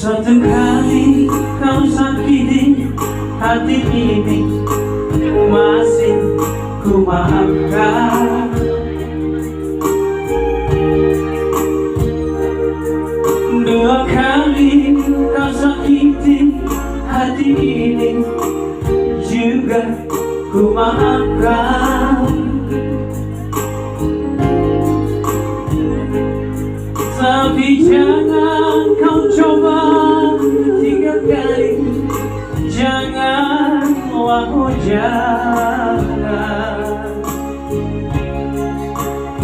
Satu kali kau sakiti hati ini, masih ku maafkan. Dua kali kau sakiti hati ini, juga ku maafkan. Tapi jangan kau coba tiga kali, janganlah, oh jangan.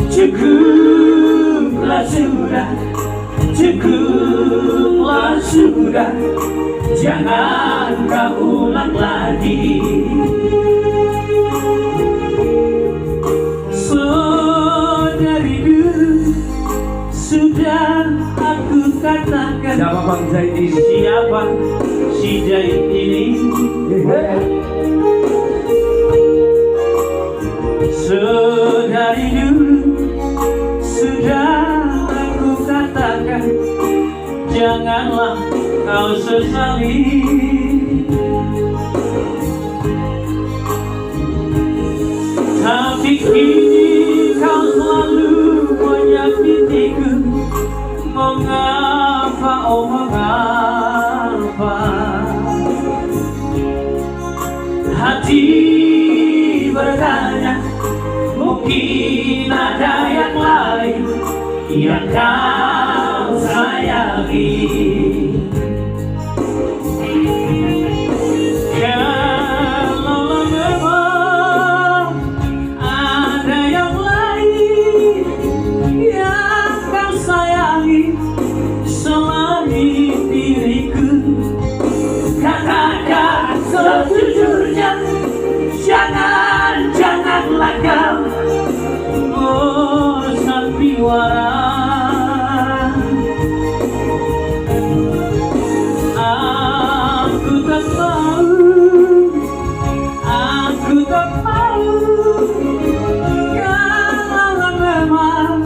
Cukuplah sudah, cukuplah sudah, jangan kau ulang lagi. Dari dulu sudah aku katakan, siapa Bang Zaid ini? Siapa si Zaid ini? Dari dulu sudah aku katakan, janganlah kau sesali. Tapi kini kau selalu menyakitiku. Mengapa, oh mengapa? Hati bertanya, mungkin ada yang lain yang kau sayangi. Kalau memang ada yang lain yang kau sayangi selain diriku, katakan sejujurnya, janganlah kau sandiwara. Aku tak mau kalau memang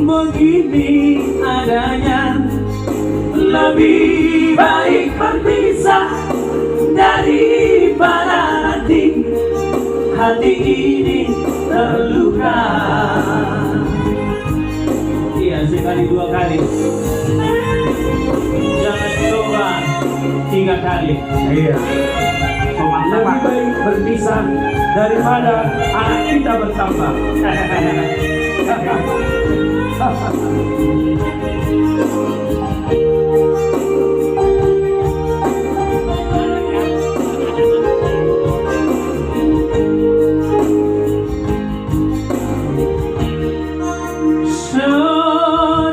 begini adanya. Lebih baik berpisah daripada nanti hati ini terluka. Iya, sekali dua kali, jangan coba tiga kali. Iya. Lebih baik berpisah daripada anak kita bertambah.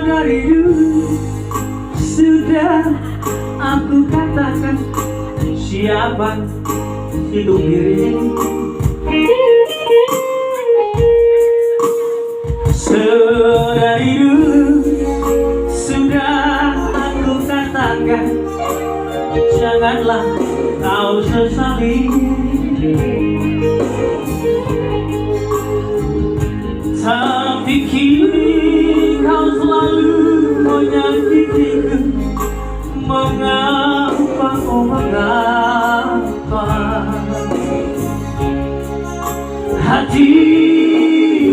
Dari dulu sudah aku katakan, siapa itu dirinya. Dari dulu sudah aku katakan, janganlah kau sesali. Tapi kini kau selalu menyakitiku. Mengapa, oh mengapa? Hati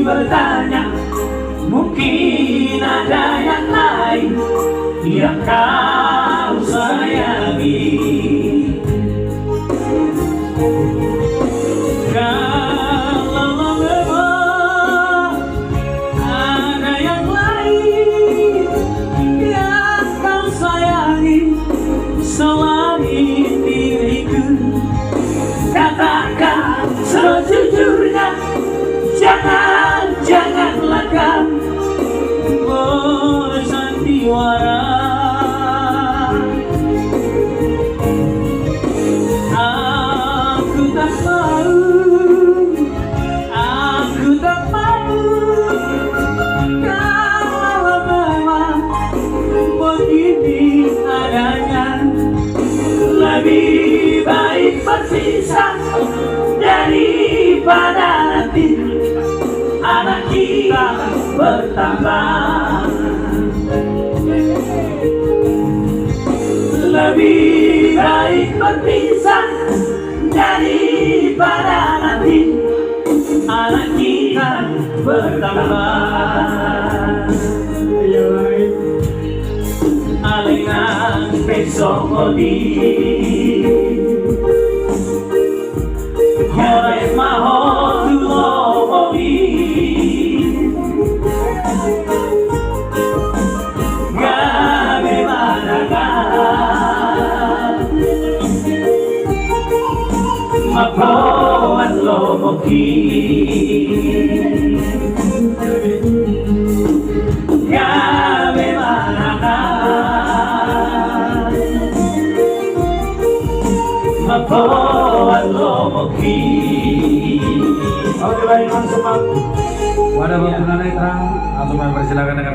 bertanya, mungkin ada yang lain yang kau sayangi. Kalau memang ada yang lain yang kau sayangi selain diriku, katakan sejujurnya, janganlah kau bersandiwara. Lebih baik berpisah daripada nanti anak kita bertambah. Lebih baik berpisah daripada nanti anak kita bertambah. Alengan besok odi Hore maho tulo odi Gabe manakan Mapoan lo moki Gabe manakan Mapoan lo moki. Oke baik langsung Pak. Wadah Bapak Nanai terang langsung mempersilakan dengan